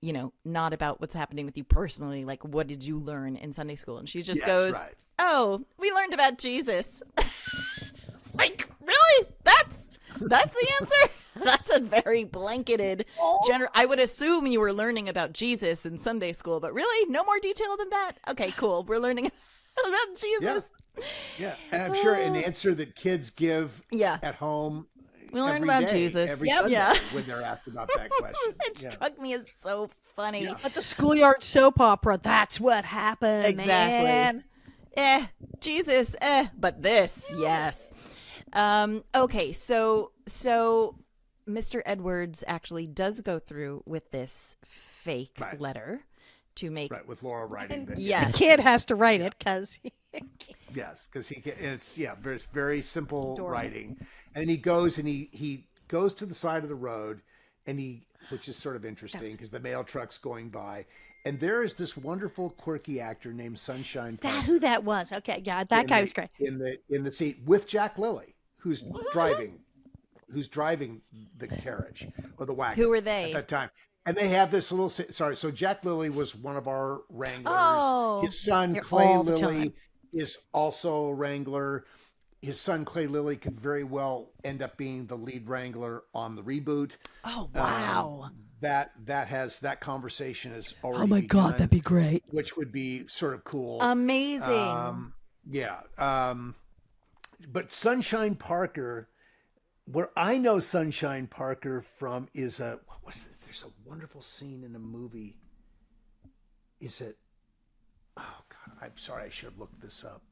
not about what's happening with you personally. Like, what did you learn in Sunday school? And she just goes, oh, we learned about Jesus. It's like, really? That's the answer? That's a very blanketed I would assume you were learning about Jesus in Sunday school, but really no more detail than that? Okay, cool. We're learning about Jesus. Yeah. And I'm sure an answer that kids give at home. We learn about Jesus. Every Sunday when they're asked about that question. It struck me as so funny. Yeah. At the schoolyard soap opera, that's what happened. Exactly. Man. Jesus, but this, yes. Okay, so Mr. Edwards actually does go through with this fake letter to make... Right, with Laura writing that. Yes. The kid has to write it because... Yes, because he can, and it's very, very simple writing. And he goes and he goes to the side of the road, and which is sort of interesting because the mail truck's going by. And there is this wonderful, quirky actor named Sunshine. Is that who that was? Okay, yeah, that guy was great. In the seat with Jack Lilly, who's driving the carriage or the wagon. Who were they? At that time. And they have this little, so Jack Lilly was one of our wranglers. Oh, his son, Clay Lilly, is also a wrangler. His son, Clay Lilly, could very well end up being the lead wrangler on the reboot. Oh, wow. that conversation is already. Oh my God, begun, that'd be great. Which would be sort of cool. Amazing. But Sunshine Parker, where I know Sunshine Parker from is there's a wonderful scene in a movie. Is it? Oh God, I'm sorry. I should have looked this up.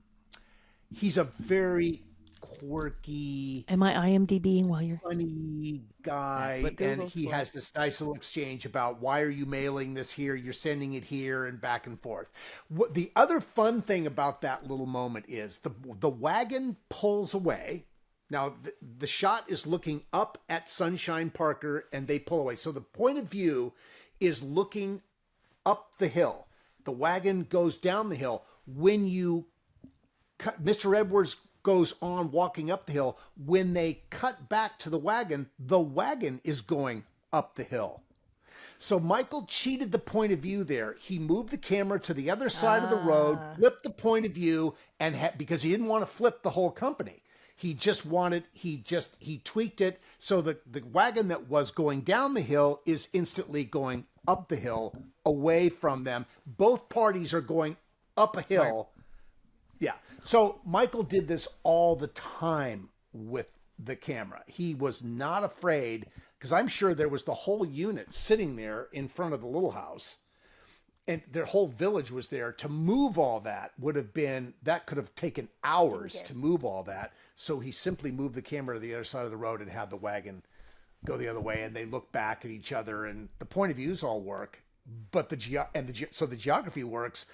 He's a very quirky. Am I IMDbing while you're funny guy, and he has this nice little exchange about why are you mailing this here? You're sending it here, and back and forth. What the other fun thing about that little moment is the wagon pulls away. Now the shot is looking up at Sunshine Parker, and they pull away. So the point of view is looking up the hill. The wagon goes down the hill. When you cut, Mr. Edwards goes on walking up the hill. When they cut back to the wagon is going up the hill. So Michael cheated the point of view there. He moved the camera to the other side of the road, flipped the point of view, and because he didn't want to flip the whole company. He tweaked it so that the wagon that was going down the hill is instantly going up the hill away from them. Both parties are going up a hill. Yeah. So Michael did this all the time with the camera. He was not afraid, because I'm sure there was the whole unit sitting there in front of the little house, and their whole village was there. To move all that could have taken hours to move all that. So he simply moved the camera to the other side of the road and had the wagon go the other way, and they look back at each other, and the point of views all work, but the geography works,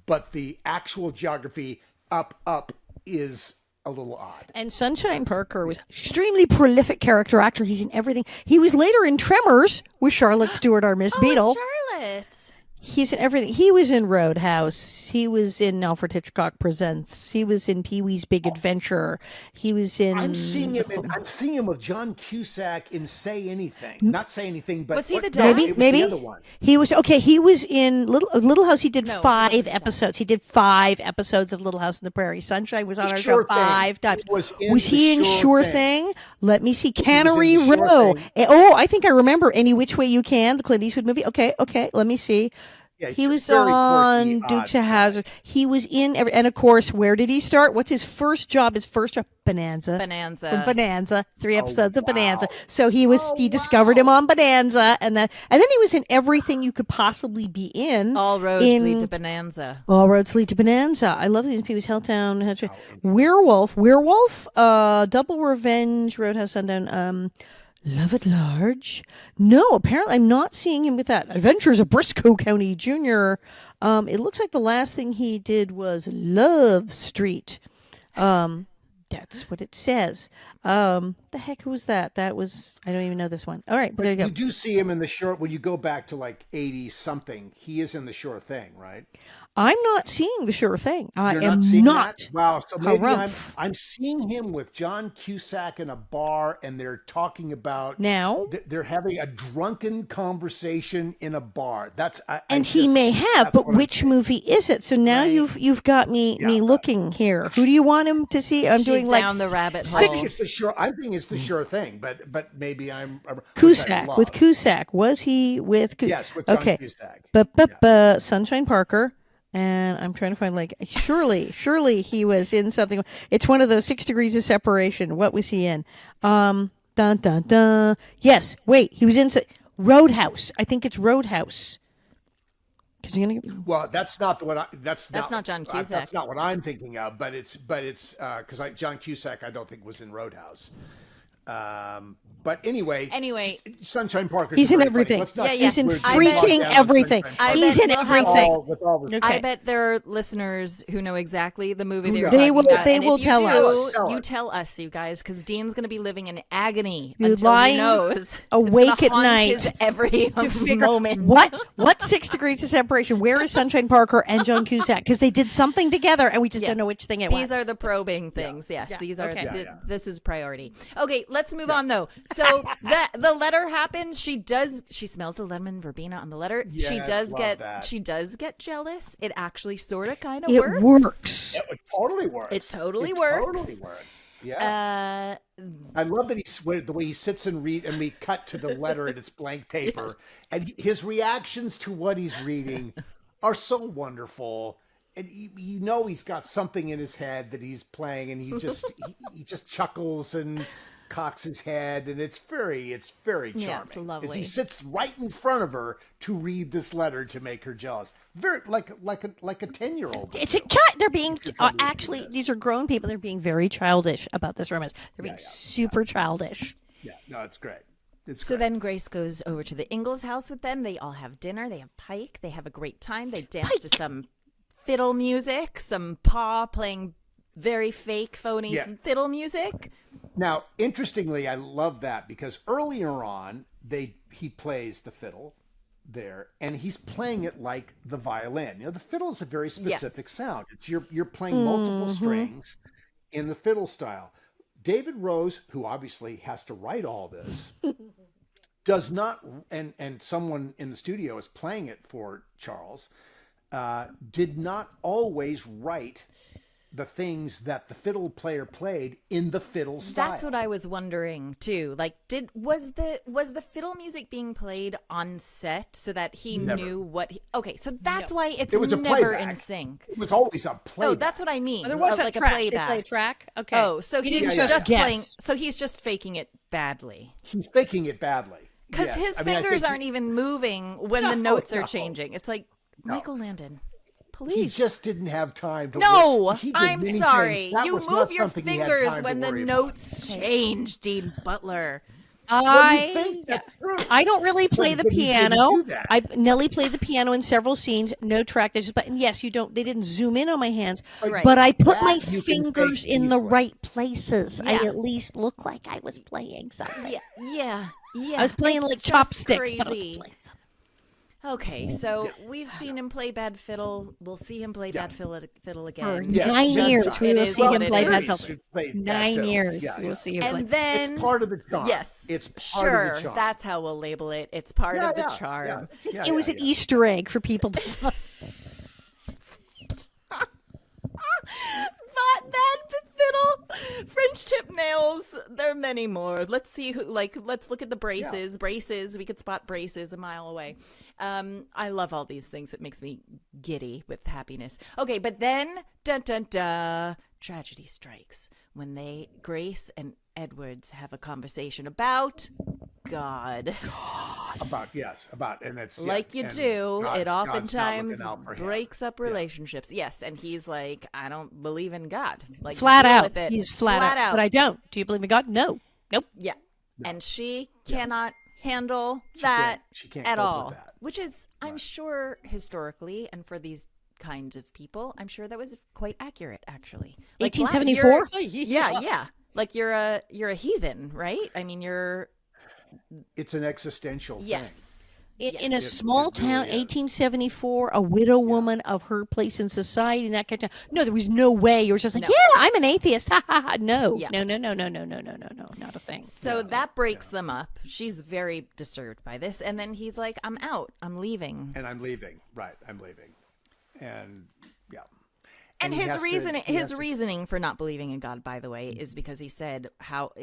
but the actual geography up is a little odd. And Sunshine Parker was extremely prolific character actor. He's in everything. He was later in Tremors with Charlotte Stewart, our Miss Beadle. Charlotte. He's in everything. He was in Roadhouse. He was in Alfred Hitchcock Presents. He was in Pee-wee's Big Adventure. He was in. I'm seeing him with John Cusack in Say Anything. Not Say Anything, but was he the dad? Maybe. The other one. He was okay. He was in Little House. He did 5 episodes. He did 5 episodes of Little House on the Prairie. Sunshine was on our show 5 times. Was he in Sure Thing? Let me see. Cannery Row. Oh, I think I remember Any Which Way You Can, the Clint Eastwood movie. Okay. Let me see. Yeah, he was on Dukes of Hazzard. He was in and of course, where did he start? What's his first job? Bonanza. From Bonanza. 3 episodes of Bonanza. So he discovered him on Bonanza, and then he was in everything you could possibly be in. All roads lead to Bonanza. All roads lead to Bonanza. I love these people. Helltown, Werewolf, Double Revenge, Roadhouse, Sundown, Love at Large. No, apparently I'm not seeing him with that. Adventures of Briscoe County Jr. It looks like the last thing he did was Love Street. That's what it says. The heck, who was that? I don't even know this one. All right, but there you go. You do see him in the short, when you go back to like 80 something, he is in the Sure Thing, right? I'm not seeing the Sure Thing. I You're am not. That? Wow. So maybe I'm seeing him with John Cusack in a bar, and they're talking about they're having a drunken conversation in a bar. He may have, but which movie is it? So now you've got me looking here. Who do you want him to see? I'm doing down the rabbit hole. I think it's the Sure Thing, but maybe I'm Cusack with Cusack. Was he with? Yes, with John Cusack. But Sunshine Parker. And I'm trying to find, surely he was in something. It's one of those 6 Degrees of Separation. What was he in? Dun, dun, dun. Yes, wait, he was in Roadhouse. I think it's Roadhouse. Well, that's not the one. That's not John Cusack. That's not what I'm thinking of. But it's because John Cusack I don't think was in Roadhouse. But anyway, Sunshine Parker. He's in everything. He's in freaking everything. He's in everything. I bet there are listeners who know exactly the movie they will tell us. You tell us, you guys, because Dean's going to be living in agony You're until he knows. Awake at night every moment. What 6 Degrees of Separation? Where is Sunshine Parker and John Cusack? Because they did something together, and we just don't know which thing it was. These are the probing things. Yes, these are. This is priority. Okay, let's move on though. So the letter happens. She smells the lemon verbena on the letter. Yes, she does get jealous. It actually sort of kind of works. It totally works. It totally works. Yeah. I love that the way he sits and read, and we cut to the letter and it's blank paper, and his reactions to what he's reading are so wonderful. And you know he's got something in his head that he's playing, and he just chuckles and cocks his head, and it's very charming. Yeah, it's lovely. As he sits right in front of her to read this letter to make her jealous, very like a 10-year-old. It's they're being actually these are grown people. They're being very childish about this romance. They're being super childish. Yeah, no, it's great. So then Grace goes over to the Ingalls house with them. They all have dinner. They have pike. They have a great time. They dance to some fiddle music, some paw playing very fake, phony fiddle music. Now, interestingly, I love that because earlier on, he plays the fiddle there, and he's playing it like the violin. You know, the fiddle is a very specific sound. It's you're playing multiple strings in the fiddle style. David Rose, who obviously has to write all this, does not, and someone in the studio is playing it for Charles, did not always write the things that the fiddle player played in the fiddle style. That's what I was wondering too. Like, was the fiddle music being played on set so that he knew what? Okay, so that's why it was never in sync. It was always a playback. Oh, that's what I mean. There was like a track. playback. They play a track. Okay. Oh, so he's just playing. So he's just faking it badly. He's faking it badly because his fingers aren't even moving when the notes are changing. It's like Michael Landon. Please. He just didn't have time to No, I'm sorry. You move your fingers when the notes change, Dean Butler. I don't really play the piano. Nellie played the piano in several scenes. No track. And yes, you don't. They didn't zoom in on my hands, but I put my fingers in the right places. I at least look like I was playing something. Yeah. I was playing like chopsticks. But I was playing. Okay, so we've seen him play bad fiddle. We'll see him play bad fiddle again. For 9 years, we will see him play bad fiddle. 9 years, we will see him play. And then it's part of the charm. Yes, it's part of the charm. That's how we'll label it. It's part of the charm. It was an Easter egg for people to find. Bad fiddle, French tip nails. There are many more. Let's see who. Let's look at the braces. Yeah. Braces. We could spot braces a mile away. I love all these things. It makes me giddy with happiness. Okay, but then, dun dun dun, tragedy strikes when Grace and Edwards have a conversation about God. And it's like you do. It oftentimes breaks up relationships. Yeah. Yes, and he's like, I don't believe in God. Like flat out, he's flat out. But I don't. Do you believe in God? No. Nope. Yeah, and she cannot handle that she can't at all. With that. Which is, I'm sure, historically, and for these kinds of people, I'm sure that was quite accurate. Actually, 1874. Yeah. Like you're a heathen, right? I mean, it's an existential thing. Yes. In a small town, 1874, a widow woman of her place in society, and that kind of no, there was no way you were just like, I'm an atheist. Ha ha ha. No, not a thing. So that breaks them up. She's very disturbed by this, and then he's like, I'm out. I'm leaving. And I'm leaving. Right, I'm leaving. And yeah. And his reasoning for not believing in God, by the way, is because he said,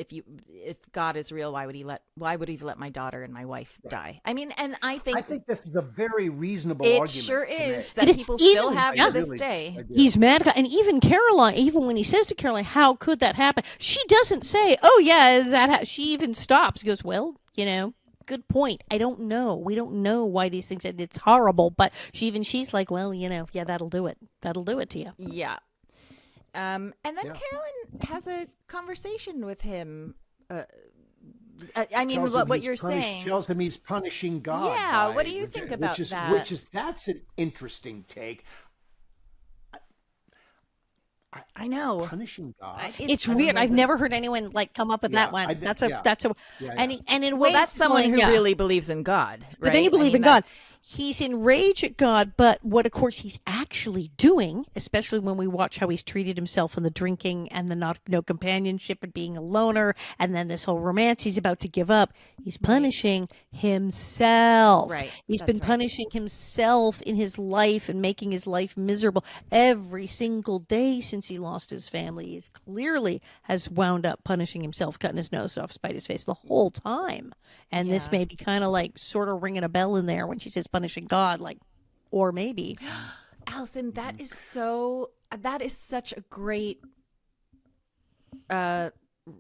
if God is real, why would he let my daughter and my wife die? I mean, and I think this is a very reasonable argument. It sure is that people still have to this day. He's mad, and even Caroline, even when he says to Caroline, "How could that happen?" She doesn't say, "Oh yeah, she even stops." He goes, "Well, good point. I don't know. We don't know why these things. It's horrible, but she's like, well, that'll do it. That'll do it to you. Yeah. And then Carolyn has a conversation with him. I mean, what you're saying tells him he's punishing God. Yeah. What do you think about that? That's an interesting take. I know. Punishing God. It's weird. I've never heard anyone come up with that one. And in ways, that's someone who really believes in God. Right? But then you believe in God. He's enraged at God, but what, of course, he's actually doing, especially when we watch how he's treated himself in the drinking and the no companionship and being a loner, and then this whole romance he's about to give up. He's punishing himself. Right. He's been punishing himself in his life and making his life miserable every single day since he lost his family. He clearly has wound up punishing himself, cutting his nose off, spite his face the whole time. And this may be kind of like sort of ringing a bell in there when she says punishing God, like, or maybe. Alison, that is such a great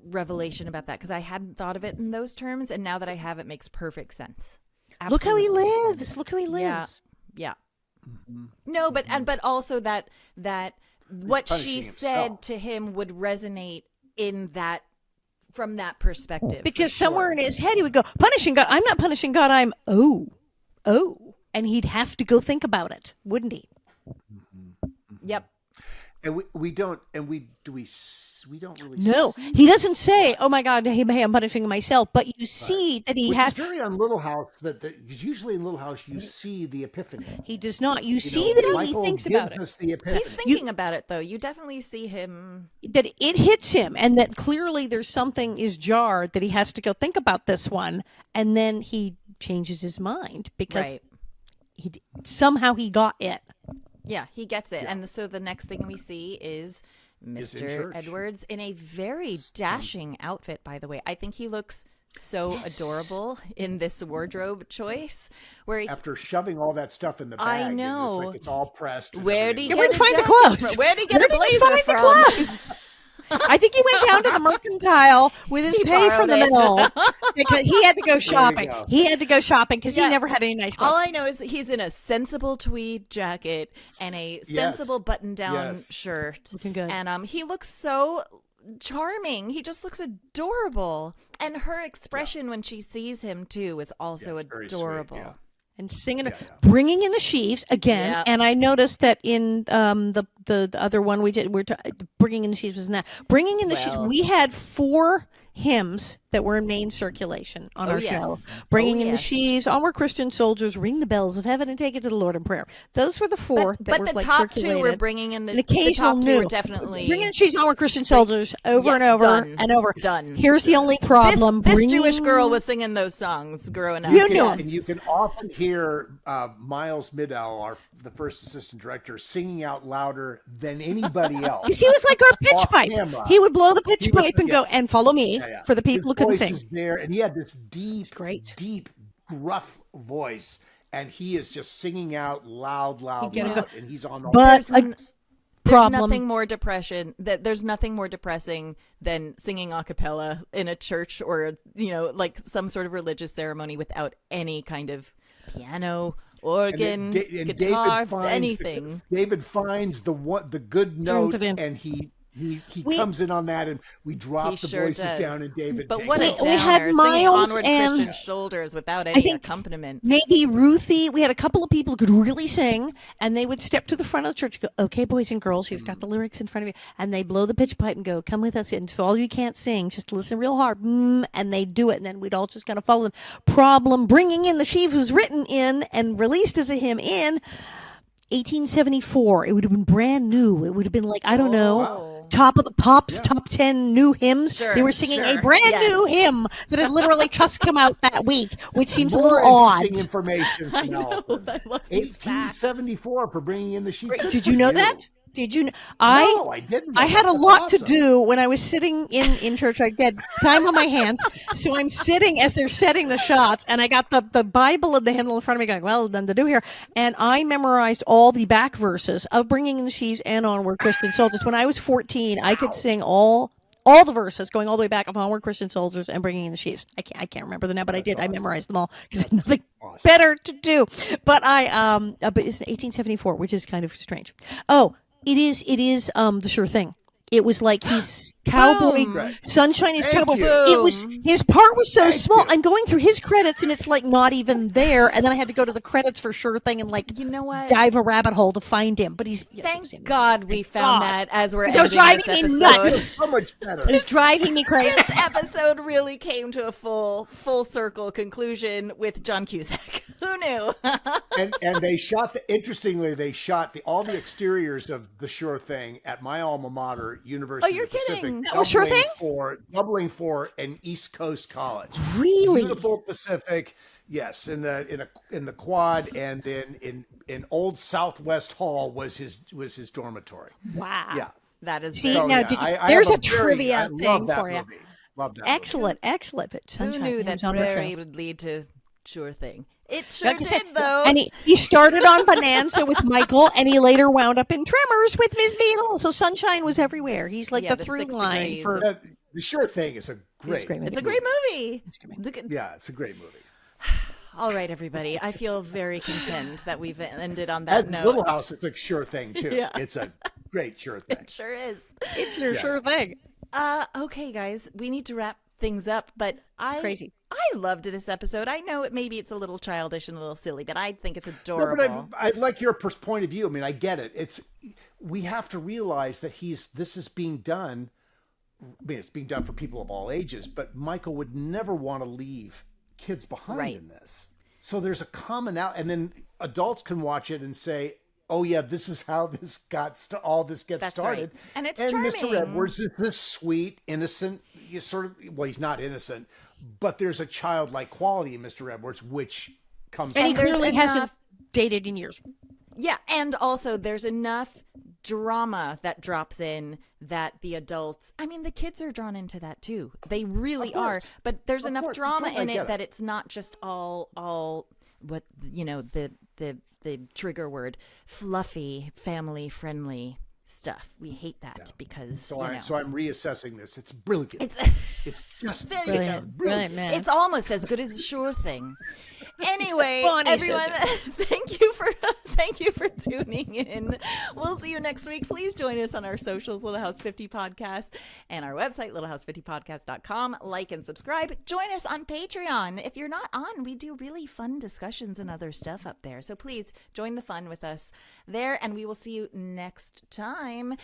revelation about that, because I hadn't thought of it in those terms, and now that I have, it makes perfect sense. Absolutely. Look how he lives. Look how he lives. Yeah. No, but also that what she said to him would resonate in that, from that perspective. Because somewhere in his head he would go, punishing God. I'm not punishing God. I'm and he'd have to go think about it, wouldn't he? Yep. And we don't really. No, he doesn't say, "Oh my God, hey, I'm punishing myself." But you see that he has. It's very on Little House because usually in Little House you see the epiphany. He does not. You see that Michael he thinks about it. Us the epiphany. He's thinking about it, though. You definitely see him. That it hits him, and that clearly there's something is jarred, that he has to go think about this one, and then he changes his mind because somehow he got it. Yeah, he gets it. Yeah. And so the next thing we see is Mr. Edwards in a very dashing outfit, by the way. I think he looks so adorable in this wardrobe choice. After shoving all that stuff in the bag, I know. It's all pressed. Where did he find the clothes? Where did he get a blazer from? I think he went down to the mercantile with his pay from the mill because he had to go shopping. He had to go shopping because he never had any nice clothes. All I know is he's in a sensible tweed jacket and a sensible button-down shirt. Looking good. And he looks so charming. He just looks adorable. And her expression when she sees him, too, is also adorable. Sweet, and singing, bringing in the sheaves again. Yep. And I noticed that in the other one we did, bringing in the sheaves was not bringing in the sheaves. We had 4 hymns that were in main circulation on our show. Bringing in the sheaves, Onward Christian Soldiers, Ring the Bells of Heaven and Take It to the Lord in Prayer. Those were the 4 that were the like top circulated. 2 were bringing in the occasional the top 2 were definitely Bringing in the sheaves, Onward Christian Soldiers over and over and over. Done. Here's the only problem. This Jewish girl was singing those songs growing up. And you can often hear Miles Middow, the first assistant director, singing out louder than anybody else. Because he was like our pitch pipe. He would blow the pitch pipe and go, and follow me for the people who couldn't sing. There, and he had this deep, gruff voice, and he is just singing out loud, and he's on all. But there's nothing more There's nothing more depressing than singing a cappella in a church or like some sort of religious ceremony without any kind of piano, organ, guitar, anything. David finds the good note, and he comes in on that, and we drop the voices down, and David. But takes what it. we had Miles Onward and Christian Shoulders without any accompaniment. Maybe Ruthie. We had a couple of people who could really sing, and they would step to the front of the church and go, "Okay, boys and girls, you've got the lyrics in front of you," and they blow the pitch pipe and go, "Come with us." And for all you can't sing, just listen real hard, and they do it, and then we'd all just kind of follow them. Problem: Bringing in the Sheaves was written in and released as a hymn in 1874. It would have been brand new. It would have been like, I don't know, top of the pops, top 10 new hymms. They were singing a brand new hymn that had literally just come out that week, which seems a little odd. Information from Alison. 1874 for Bringing in the Sheaves. Did you know that? Did you? No, I didn't. I had a lot to do when I was sitting in church. I had time on my hands, so I'm sitting as they're setting the shots, and I got the Bible and the hymnal in front of me, going, "Well, nothing to do here." And I memorized all the back verses of Bringing in the Sheaves and Onward Christian Soldiers. When I was 14, I could sing all the verses going all the way back of Onward Christian Soldiers and Bringing in the Sheaves. I can't remember them now, but I did. Awesome. I memorized them all because I had nothing better to do. But but it's 1874, which is kind of strange. Oh. It is the sure thing. It was like he's cowboy, Sunshine is cowboy. It was, his part was so small. I'm going through his credits and it's like not even there. And then I had to go to the credits for sure thing and like, dive a rabbit hole to find him. But he's, thank God we found that as we're editing this episode. It was driving me nuts. So much better. It was driving me crazy. This episode really came to a full circle conclusion with John Cusack. Who knew? and they shot interestingly, they shot all the exteriors of the Sure Thing at my alma mater, University of the Pacific. That was Sure Thing? Doubling for an East Coast college. Really? Beautiful Pacific. Yes, in the quad, and then in Old Southwest Hall was his dormitory. Wow. Yeah. That is See, very- now, there's a trivia thing for you. Love that. Excellent. But Who Sunshine knew he that was on the show. Prairie would lead to Sure Thing? It sure Like I said, did, though. And he started on Bonanza with Michael, and he later wound up in Tremors with Ms. Beadle. So Sunshine was everywhere. He's like Yeah, the the through 6 line degrees for. of- The Sure Thing is a great. It's a great movie. Yeah, it's a great movie. All right, everybody. I feel very content that we've ended on that As note. Little House, it's a sure thing too. Yeah. It's a great sure thing. It sure is. It's your sure thing. Okay, guys, we need to wrap things up, but crazy. I loved this episode. I know maybe it's a little childish and a little silly, but I think it's No, adorable. but I like your point of view. I mean, I get it. We have to realize that this is being done. I mean, it's being done for people of all ages, but Michael would never want to leave kids behind in this. So there's a commonality, and then adults can watch it and say, "Oh yeah, this is how this gets That's started." right. And it's Mr. charming. Edwards is this sweet, innocent, he's not innocent, but there's a childlike quality in Mr. Edwards, which comes And he out. there's clearly hasn't enough- dated in years. Yeah, and also there's enough drama that drops in that the adults, I mean, the kids are drawn into that too. They really are. But there's enough course. drama Totally in get it it. that it's not just all what, the trigger word, fluffy, family friendly stuff. We hate that because So I'm reassessing this. It's brilliant. it's just there you go. Brilliant, man. It's almost as good as Sure Thing. Anyway, Bonnie said everyone, thank you for tuning in. We'll see you next week. Please join us on our socials, Little House 50 Podcast, and our website, littlehouse50podcast.com. Like and subscribe. Join us on Patreon. If you're not on, we do really fun discussions and other stuff up there. So please join the fun with us there, and we will see you next time.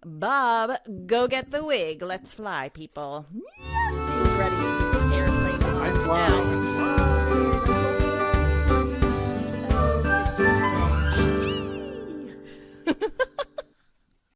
Bob, go get the wig. Let's fly, people. Yes, stay ready. Airplane on I'm now. flying.